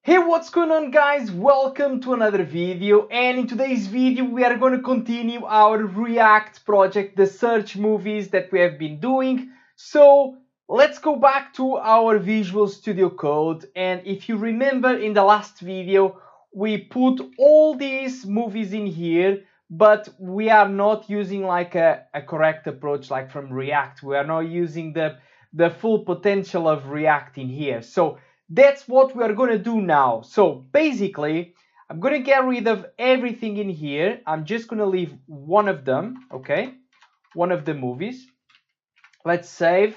Hey, what's going on, guys? Welcome to another video, and in today's video we are going to continue our React project, the search movies that we have been doing. So let's go back to our Visual Studio Code, and if you remember in the last video we put all these movies in here, but we are not using like a correct approach like from React. We are not using the full potential of React in here. So that's what we are going to do now. So basically, I'm going to get rid of everything in here. I'm just going to leave one of them, okay? One of the movies. Let's save.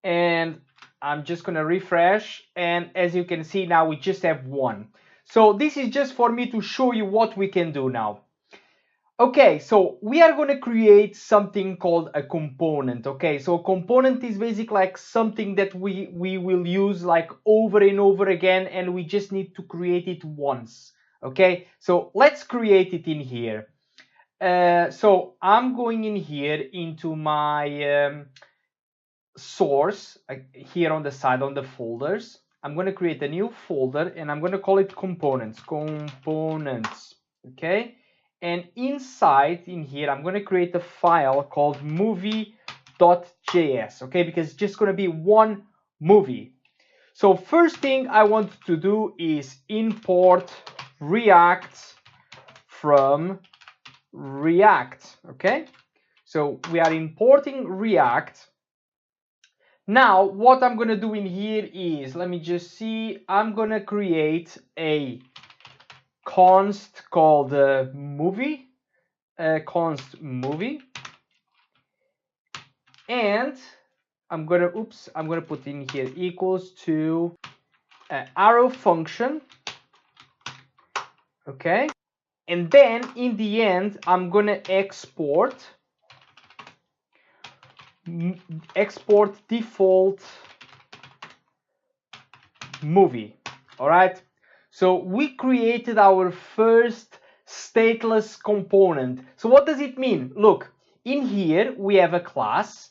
And I'm just going to refresh. And as you can see now, we just have one. So this is just for me to show you what we can do now. Okay, so we are going to create something called a component. Okay, so a component is basically like something that we will use like over and over again, and we just need to create it once. Okay, so let's create it in here. So I'm going in here into my source here on the side on the folders. I'm going to create a new folder and I'm going to call it components. Okay. And inside in here, I'm going to create a file called movie.js, okay, because it's just going to be one movie. So first thing I want to do is import React from React, okay? So we are importing React. Now, what I'm going to do in here is, let me just see, I'm going to create a const called movie, const movie, and I'm gonna put in here equals to arrow function, okay, and then in the end I'm gonna export default movie. All right. So we created our first stateless component. So what does it mean? Look, in here we have a class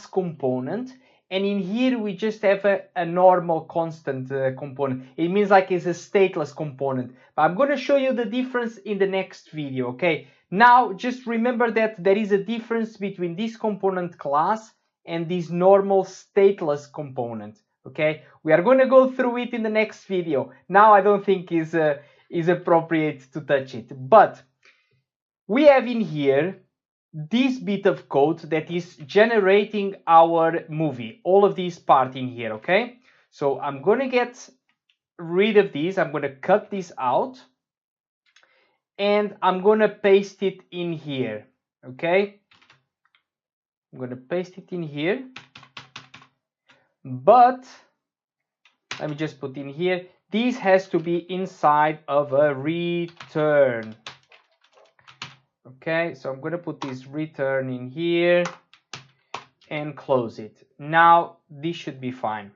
component, and in here we just have a normal constant component. It means like it's a stateless component. But I'm going to show you the difference in the next video, okay? Now just remember that there is a difference between this component class and this normal stateless component. Okay, we are going to go through it in the next video. Now I don't think is appropriate to touch it, but we have in here this bit of code that is generating our movie, all of these part in here. Okay, so I'm going to get rid of this. I'm going to cut this out and I'm going to paste it in here. Okay, I'm going to paste it in here. But let me just put in here, this has to be inside of a return. Okay, so I'm going to put this return in here and close it. Now this should be fine.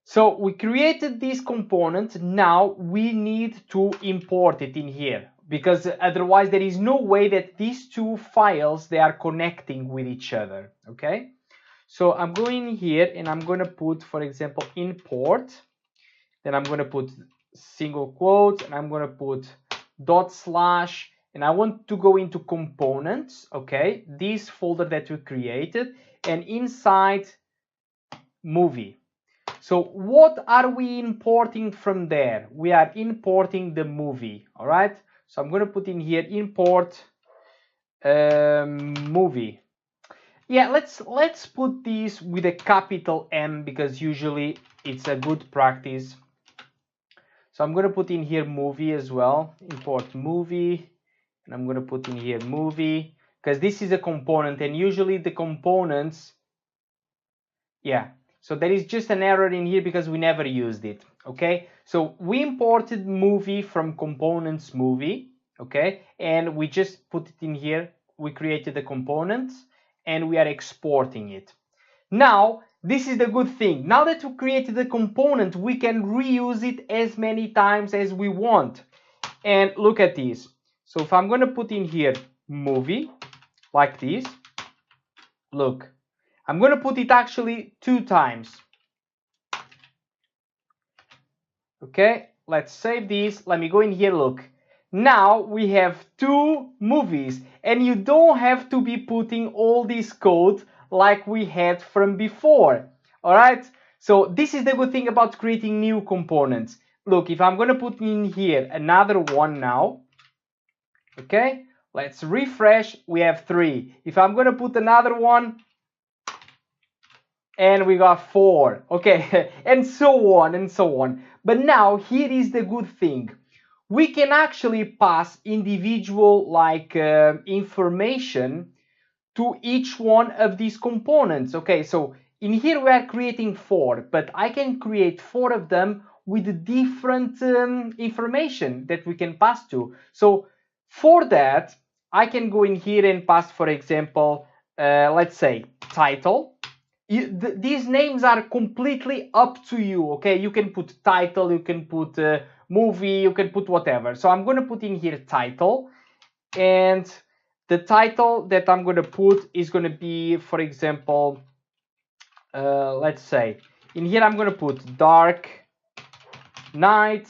So we created this component. Now we need to import it in here, because otherwise there is no way that these two files, they are connecting with each other. Okay. So I'm going here and I'm going to put, for example, import. Then I'm going to put single quotes and I'm going to put /, and I want to go into components, okay, this folder that we created, and inside movie. So what are we importing from there? We are importing the movie, all right? So I'm going to put in here import movie. Yeah, let's put this with a capital M, because usually it's a good practice. So I'm going to put in here movie as well, import movie, and I'm going to put in here movie, because this is a component, and usually the components, yeah, so there is just an error in here because we never used it. Okay, so we imported movie from components movie, okay, and we just put it in here. We created the components and we are exporting it. Now, this is the good thing. Now that we created the component, we can reuse it as many times as we want. And look at this. So if I'm going to put in here movie, like this, look, I'm going to put it actually 2 times. Okay, let's save this. Let me go in here, look. Now we have two movies, and you don't have to be putting all this code like we had from before. All right, so this is the good thing about creating new components. Look, if I'm going to put in here another one now, okay, let's refresh. We have 3. If I'm going to put another one, and we got 4, okay, and so on and so on. But now here is the good thing. We can actually pass individual information to each one of these components. Okay, so in here we are creating 4, but I can create 4 of them with different information that we can pass to. So for that, I can go in here and pass, for example, let's say title. These names are completely up to you. Okay, you can put title, you can put movie, you can put whatever. So I'm going to put in here title, and the title that I'm going to put is going to be, for example, let's say in here I'm going to put Dark Knight,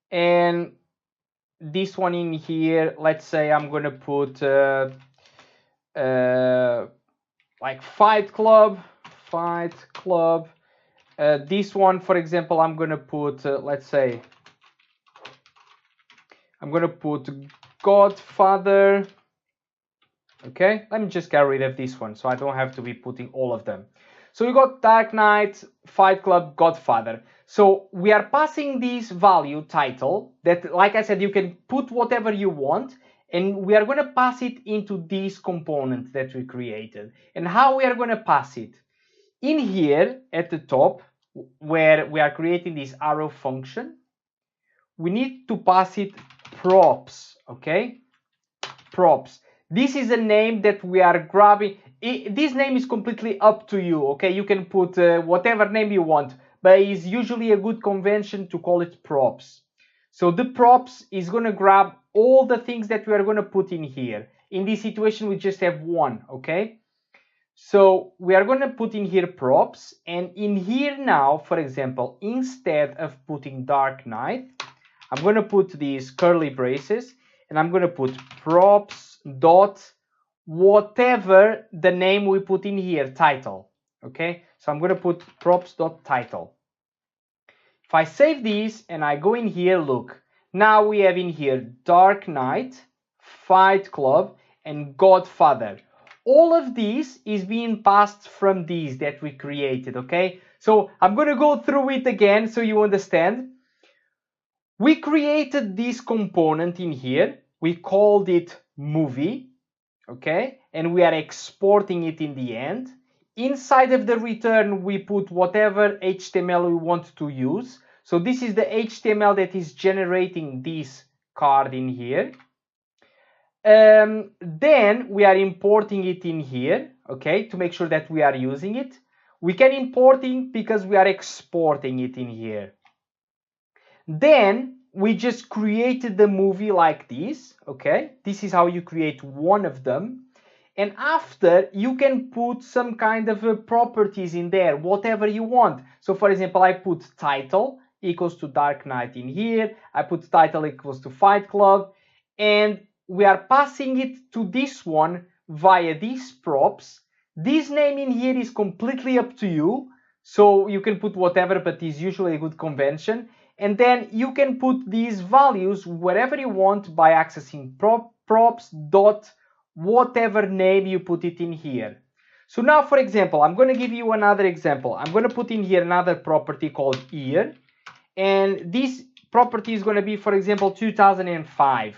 and this one in here, let's say I'm going to put like Fight Club. This one, for example, I'm going to put, let's say, I'm going to put Godfather. Okay, let me just get rid of this one so I don't have to be putting all of them. So you got Dark Knight, Fight Club, Godfather. So we are passing this value title that, like I said, you can put whatever you want, and we are going to pass it into this component that we created. And how we are going to pass it? In here at the top, where we are creating this arrow function, we need to pass it props. Okay, props. This is a name that we are grabbing. This name is completely up to you. Okay, you can put whatever name you want, but it's usually a good convention to call it props. So the props is going to grab all the things that we are going to put in here. In this situation, we just have one. Okay, so we are going to put in here props, and in here now, for example, instead of putting Dark Knight, I'm going to put these curly braces, and I'm going to put props dot whatever the name we put in here, title. Okay, so I'm going to put props dot title. If I save this and I go in here, look, now we have in here Dark Knight, Fight Club, and Godfather. All of this is being passed from these that we created. Okay, so I'm going to go through it again so you understand. We created this component in here, we called it movie, okay, and we are exporting it in the end. Inside of the return, we put whatever HTML we want to use. So this is the HTML that is generating this card in here. Then we are importing it in here, okay, to make sure that we are using it. We can import it because we are exporting it in here. Then we just created the movie like this. Okay, this is how you create one of them. And after, you can put some kind of properties in there, whatever you want. So for example, I put title equals to Dark Knight in here. I put title equals to Fight Club, and we are passing it to this one via these props. This name in here is completely up to you, so you can put whatever, but is usually a good convention. And then you can put these values wherever you want by accessing props dot whatever name you put it in here. So now, for example, I'm going to give you another example. I'm going to put in here another property called year, and this property is going to be, for example, 2005.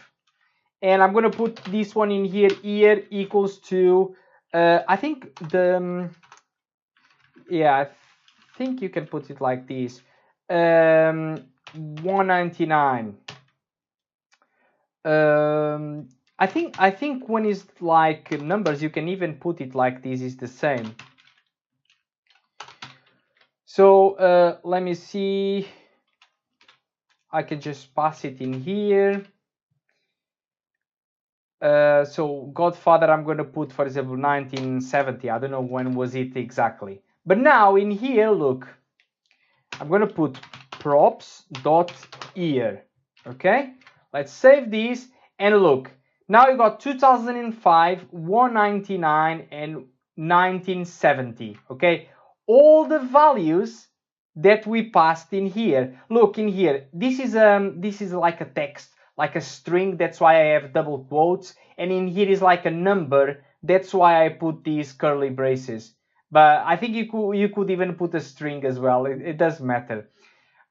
And I'm going to put this one in here, year equals to, I think the, yeah, I think you can put it like this, 199. I think when it's like numbers, you can even put it like this, is the same. So let me see. I can just pass it in here. So Godfather, I'm going to put, for example, 1970. I don't know when was it exactly. But now in here, look, I'm going to put props.year. Okay, let's save this and look. Now you got 2005, 199, and 1970. Okay, all the values that we passed in here. Look in here. This is like a text, like a string. That's why I have double quotes. And in here is like a number. That's why I put these curly braces. But I think you could even put a string as well. It doesn't matter.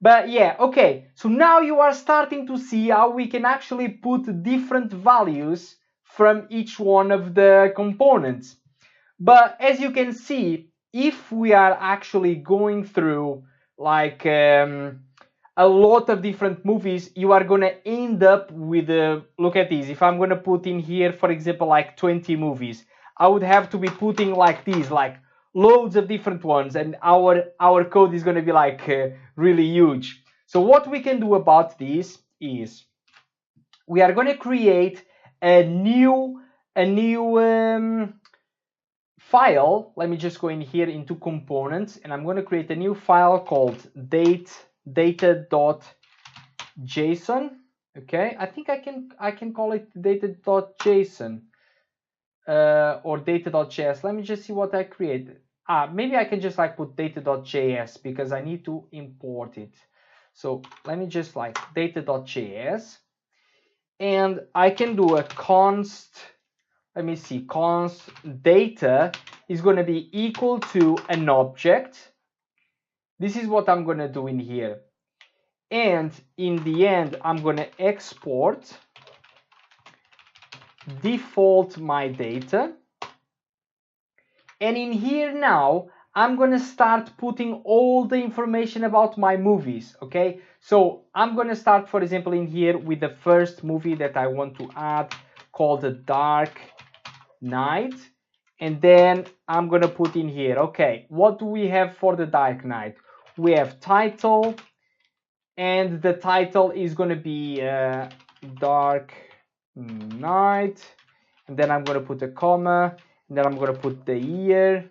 But yeah, okay, so now you are starting to see how we can actually put different values from each one of the components. But as you can see, if we are actually going through like a lot of different movies, you are going to end up with, look at this, if I'm going to put in here, for example, like 20 movies, I would have to be putting like these, like loads of different ones, and our code is going to be like really huge. So what we can do about this is we are going to create a new file. Let me just go in here into components, and I'm going to create a new file called data.json. Okay, I think I can call it data.json. Or data.js. Let me just see what I created. Maybe I can just like put data.js because I need to import it. So let me just like data.js, and I can do a const. Let me see, const data is going to be equal to an object. This is what I'm going to do in here. And in the end, I'm going to export default my data, and in here now I'm gonna start putting all the information about my movies. Okay, so I'm gonna start, for example, in here with the first movie that I want to add, called The Dark Knight, and then I'm gonna put in here, okay, what do we have for The Dark Knight? We have title, and the title is gonna be Dark Knight, and then I'm going to put a comma, and then I'm going to put the year.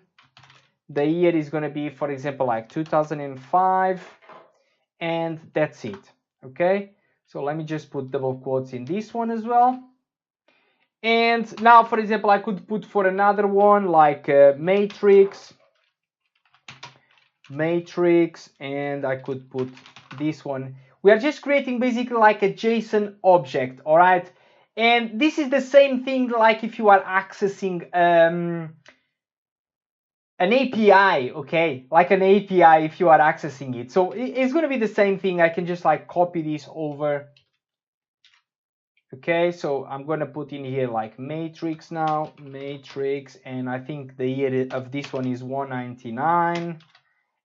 The year is going to be, for example, like 2005, and that's it. Okay, so let me just put double quotes in this one as well. And now, for example, I could put for another one like Matrix, and I could put this one. We are just creating basically like a JSON object, all right? And this is the same thing like if you are accessing an API, okay? Like an API if you are accessing it. So it's going to be the same thing. I can just like copy this over. Okay, so I'm going to put in here like Matrix now, Matrix, and I think the year of this one is 199,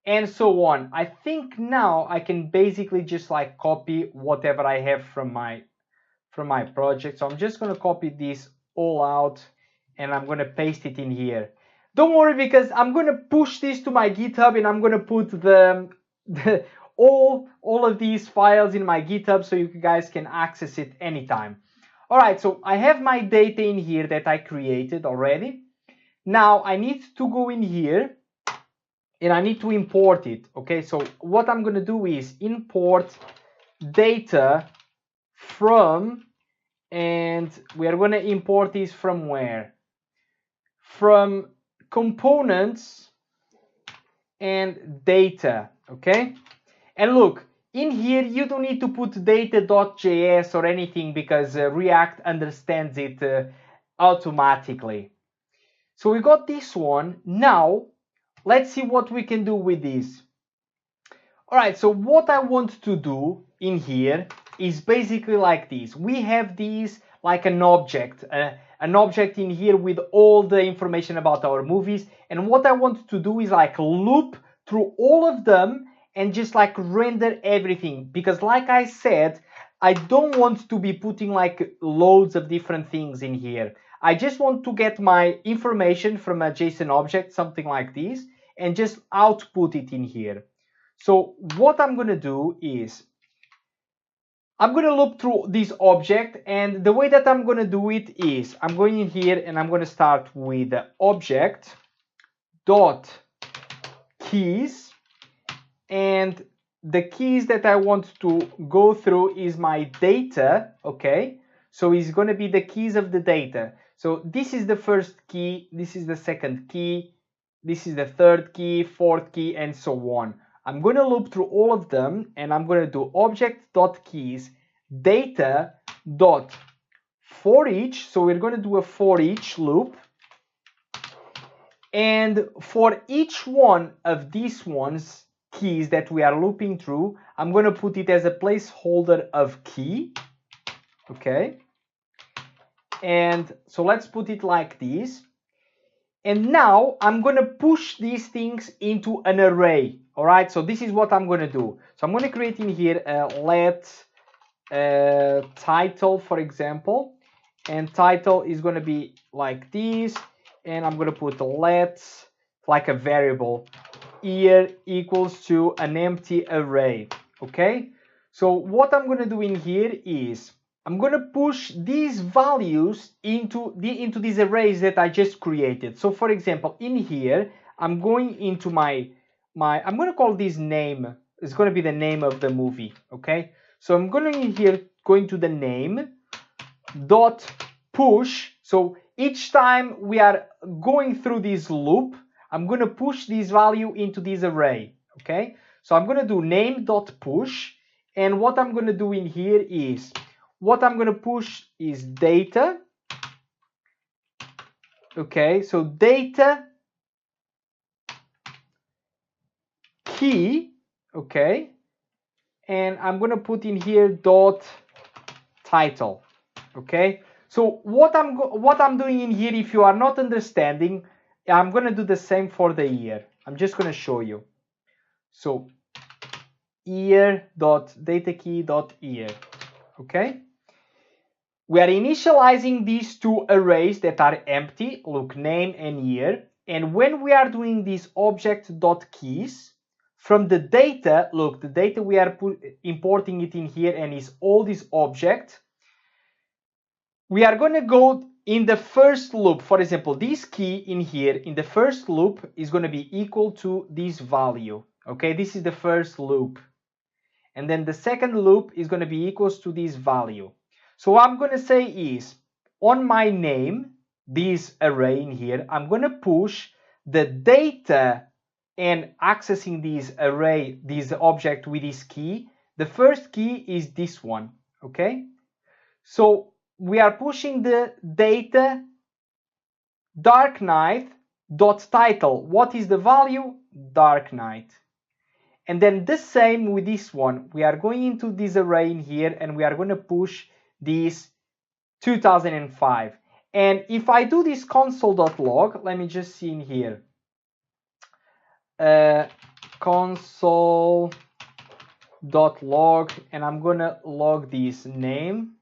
and so on. I think now I can basically just like copy whatever I have from my project. So I'm just going to copy this all out, and I'm going to paste it in here. Don't worry, because I'm going to push this to my GitHub, and I'm going to put all of these files in my GitHub so you guys can access it anytime. All right, so I have my data in here that I created already. Now I need to go in here and I need to import it. Okay, so what I'm going to do is import data from, and we are going to import this from where? From components and data. Okay, and look, in here you don't need to put data.js or anything because React understands it automatically. So we got this one. Now let's see what we can do with this. All right, so what I want to do in here is basically like this. We have these like an object in here with all the information about our movies, and what I want to do is like loop through all of them and just like render everything, because like I said, I don't want to be putting like loads of different things in here. I just want to get my information from a JSON object, something like this, and just output it in here. So what I'm going to do is I'm going to loop through this object, and the way that I'm going to do it is I'm going in here and I'm going to start with the object dot keys, and the keys that I want to go through is my data, okay? So it's going to be the keys of the data. So this is the first key, this is the second key, this is the third key, fourth key, and so on. I'm going to loop through all of them, and I'm going to do object.keys data.forEach. So we're going to do a for each loop. And for each one of these keys that we are looping through, I'm going to put it as a placeholder of key. Okay. And so let's put it like this. And now I'm going to push these things into an array. All right. So this is what I'm going to do. So I'm going to create in here let title, for example. And title is going to be like this. And I'm going to put let, like a variable, year equals to an empty array. Okay. So what I'm going to do in here is I'm going to push these values into these arrays that I just created. So for example, in here, I'm going into I'm going to call this name. It's going to be the name of the movie. Okay. So I'm going in here, going to the name dot push. So each time we are going through this loop, I'm going to push this value into this array. Okay. So I'm going to do name.push. And what I'm going to do in here is, what I'm going to push is data. Okay. So data key. Okay. And I'm going to put in here dot title. Okay. So what I'm doing in here, if you are not understanding, I'm going to do the same for the year. I'm just going to show you. So year.datakey.year. Okay. We are initializing these two arrays that are empty, look, name and year. And when we are doing this object.keys, from the data, look, the data we are importing it in here and is all this object. We are going to go in the first loop. For example, this key in here in the first loop is going to be equal to this value. Okay, this is the first loop. And then the second loop is going to be equals to this value. So what I'm going to say is, on my name, this array in here, I'm going to push the data and accessing this array, this object with this key. The first key is this one. Okay, so we are pushing the data dark night dot title. What is the value? Dark night. And then the same with this one. We are going into this array in here and we are going to push this 2005. And if I do this console.log, let me just see in here. Console.log, and I'm going to log this name.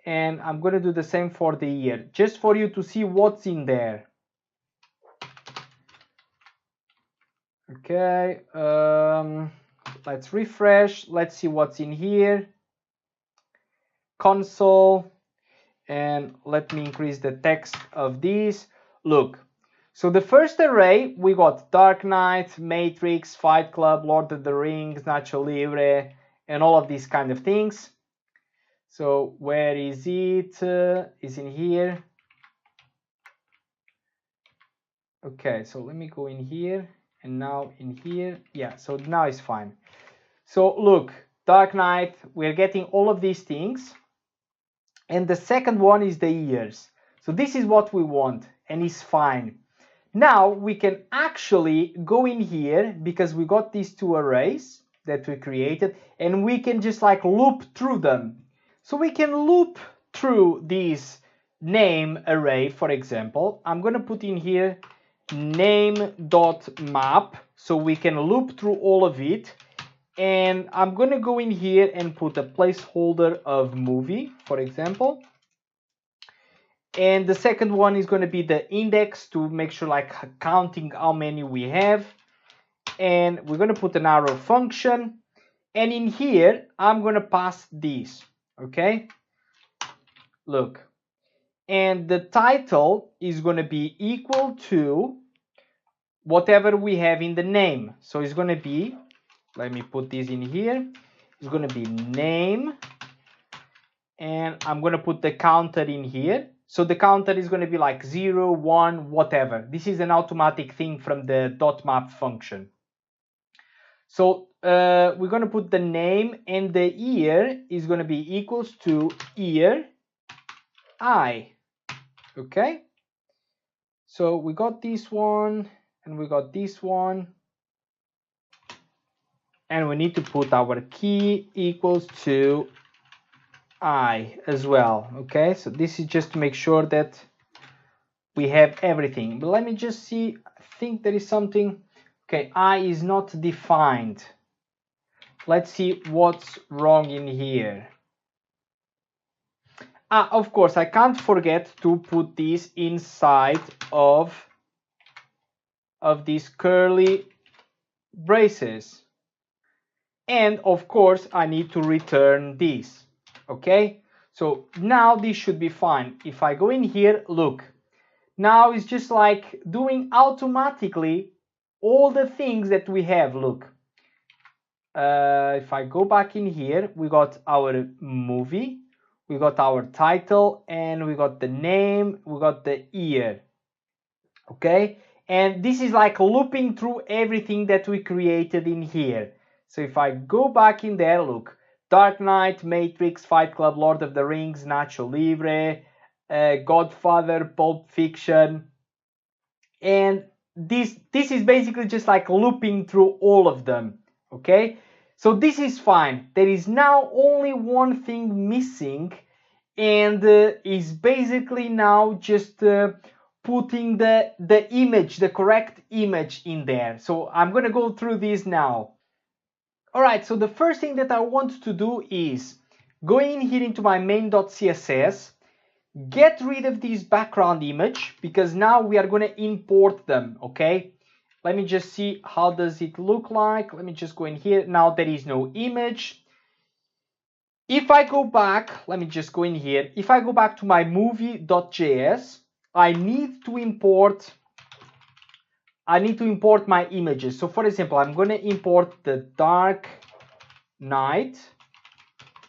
And I'm going to do the same for the year, just for you to see what's in there. Okay, let's refresh. Let's see what's in here. Console, and let me increase the text of this. Look, so the first array, we got Dark Knight, Matrix, Fight Club, Lord of the Rings, Nacho Libre, and all of these kind of things. So where is it? Is in here. Okay, so let me go in here and now in here. Yeah, so now it's fine. So look, Dark Knight, we're getting all of these things. And the second one is the years. So this is what we want and it's fine. Now we can actually go in here because we got these two arrays that we created and we can just like loop through them. So we can loop through this name array, for example. I'm going to put in here name.map so we can loop through all of it. And I'm going to go in here and put a placeholder of movie, for example. And the second one is going to be the index to make sure like counting how many we have. And we're going to put an arrow function. And in here, I'm going to pass this. Okay, look, and the title is going to be equal to whatever we have in the name. So it's going to be let me put this in here. It's going to be name, and I'm going to put the counter in here. So the counter is going to be like 0, 1, whatever. This is an automatic thing from the .map function. So we're going to put the name, and the year is going to be equals to year I. Okay. So we got this one, and we got this one. And we need to put our key equals to I as well. Okay, so this is just to make sure that we have everything. But let me just see, I think there is something. Okay, I is not defined. Let's see what's wrong in here. Of course, I can't forget to put this inside of these curly braces. And of course, I need to return this. Okay, so now this should be fine. If I go in here, look, now it's just like doing automatically all the things that we have. Look, if I go back in here, we got our movie, we got our title, and we got the name, we got the year. Okay, and this is like looping through everything that we created in here. So if I go back in there, look, Dark Knight, Matrix, Fight Club, Lord of the Rings, Nacho Libre, Godfather, Pulp Fiction, and this is basically just like looping through all of them. Okay, so this is fine. There is now only one thing missing, and is basically now just putting the image, the correct image in there. So I'm going to go through this now. All right, so the first thing that I want to do is go in here into my main.css, get rid of this background image, because now we are going to import them. Okay, let me just see how does it look like. Let me just go in here. Now there is no image. If I go back, let me just go in here. If I go back to my movie.js, I need to import my images. So for example, I'm going to import the Dark Knight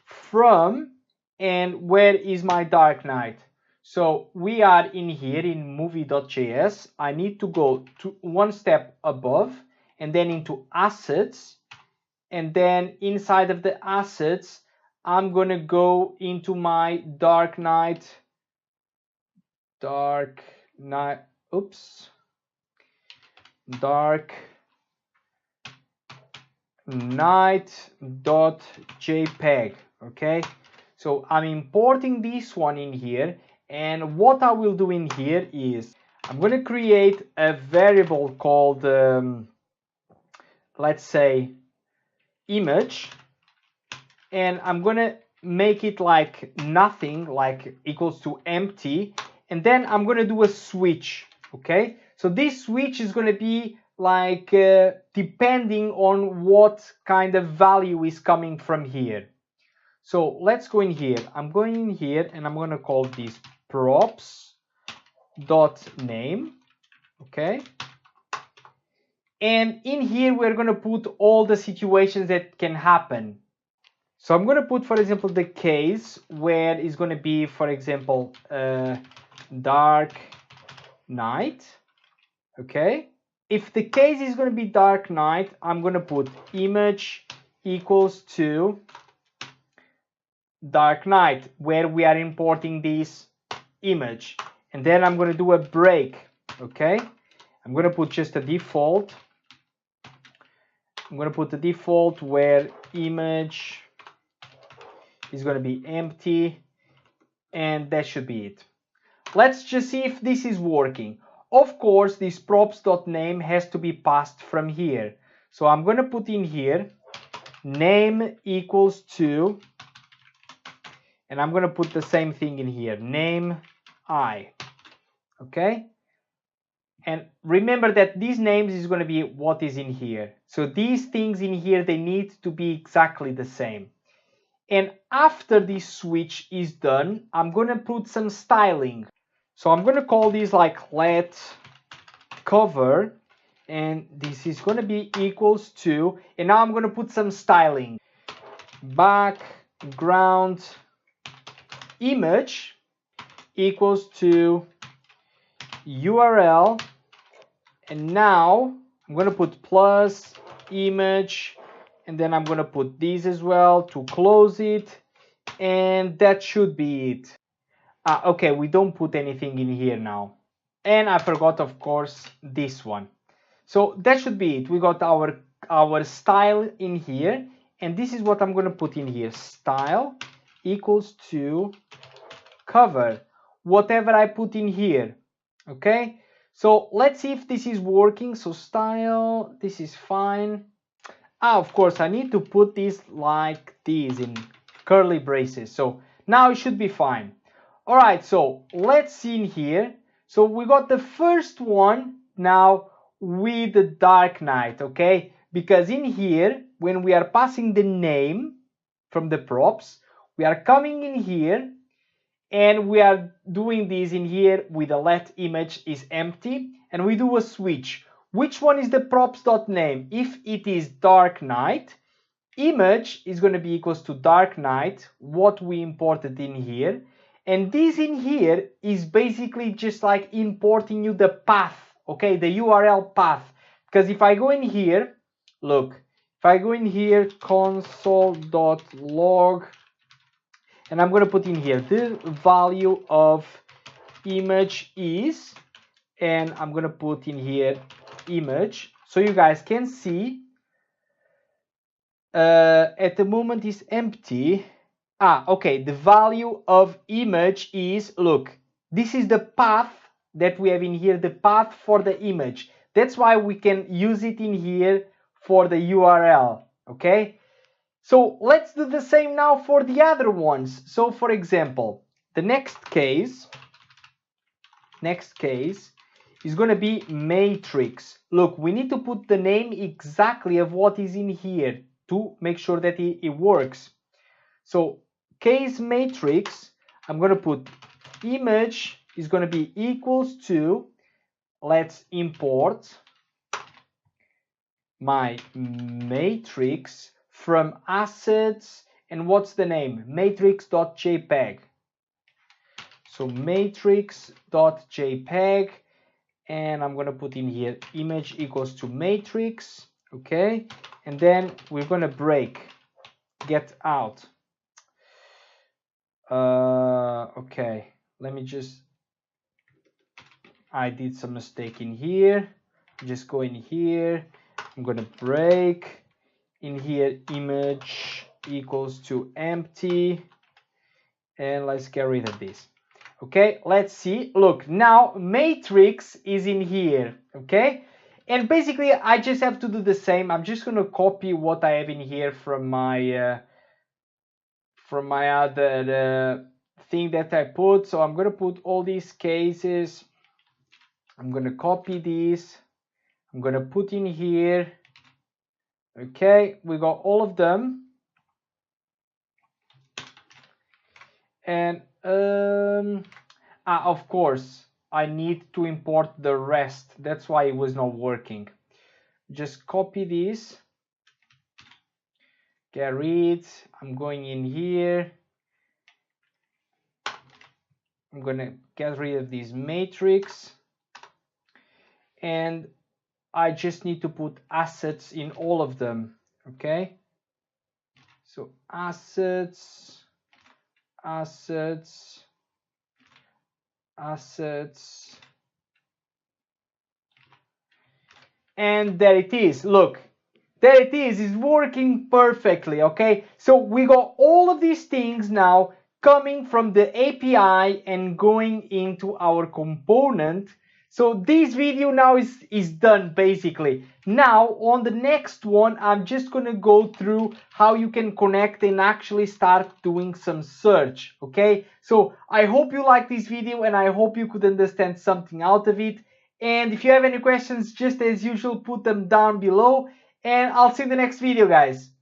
from, and where is my Dark Knight? So we are in here in movie.js. I need to go to one step above and then into assets, and then inside of the assets I'm gonna go into my Dark Knight, Dark Knight.jpg. Okay, so I'm importing this one in here, and what I will do in here is I'm going to create a variable called let's say image, and I'm going to make it like nothing, like equals to empty, and then I'm going to do a switch. Okay, so this switch is going to be like depending on what kind of value is coming from here. So let's go in here. I'm going in here and I'm going to call this props.name. Okay, and in here we're going to put all the situations that can happen. So I'm going to put, for example, the case where it's going to be, for example, Dark Knight. Okay, if the case is going to be Dark Knight, I'm going to put image equals to Dark Knight, where we are importing this image, and then I'm going to do a break. Okay, I'm going to put just a default. I'm going to put the default where image is going to be empty, and that should be it. Let's just see if this is working. Of course, this props.name has to be passed from here. So I'm going to put in here name equals to, and I'm going to put the same thing in here, name I. Okay, and remember that these names is going to be what is in here. So these things in here, they need to be exactly the same. And after this switch is done, I'm going to put some styling. So I'm going to call this like let cover, and this is going to be equals to, and now I'm going to put some styling, background image equals to URL, and now I'm going to put plus image, and then I'm going to put this as well to close it, and that should be it. Okay, we don't put anything in here now, and I forgot, of course, this one. So that should be it. We got our style in here, and this is what I'm going to put in here. Style equals to cover whatever I put in here. Okay, so let's see if this is working. So style, this is fine. Of course, I need to put this like this in curly braces. So now it should be fine. All right, so let's see in here. So we got the first one now with the dark night, okay? Because in here, when we are passing the name from the props, we are coming in here and we are doing this in here with the let image is empty, and we do a switch. Which one is the props.name? If it is dark night, image is going to be equals to dark night, what we imported in here, and this in here is basically just like importing you the path, okay, the URL path. Because if I go in here, look, if I go in here, console.log, and I'm going to put in here the value of image is, and I'm going to put in here image, so you guys can see at the moment is empty. Okay, the value of image is, look, this is the path that we have in here, the path for the image. That's why we can use it in here for the URL, okay? So let's do the same now for the other ones. So for example, the next case is going to be matrix. Look, we need to put the name exactly of what is in here to make sure that it works. So case matrix, I'm going to put image is going to be equals to, let's import my matrix from assets, and what's the name? Matrix.jpg. So matrix.jpg, and I'm going to put in here image equals to matrix, okay, and then we're going to break get out. Okay, let me just, I did some mistake in here, just go in here, I'm going to break in here image equals to empty, and let's get rid of this. Okay, let's see. Look, now matrix is in here, okay, and basically I just have to do the same. I'm just going to copy what I have in here from my other thing that I put. So I'm going to put all these cases, I'm going to copy this, I'm going to put in here. Okay, we got all of them, and of course I need to import the rest. That's why it was not working. Just copy this, get rid. I'm going in here, I'm gonna get rid of this matrix, and I just need to put assets in all of them. Okay, so assets, and there it is. Look, there it is. It's working perfectly. Okay, so we got all of these things now coming from the API and going into our component. So this video now is done basically. Now on the next one, I'm just gonna go through how you can connect and actually start doing some search. Okay, so I hope you like this video and I hope you could understand something out of it. And if you have any questions, just as usual, put them down below, and I'll see you in the next video, guys.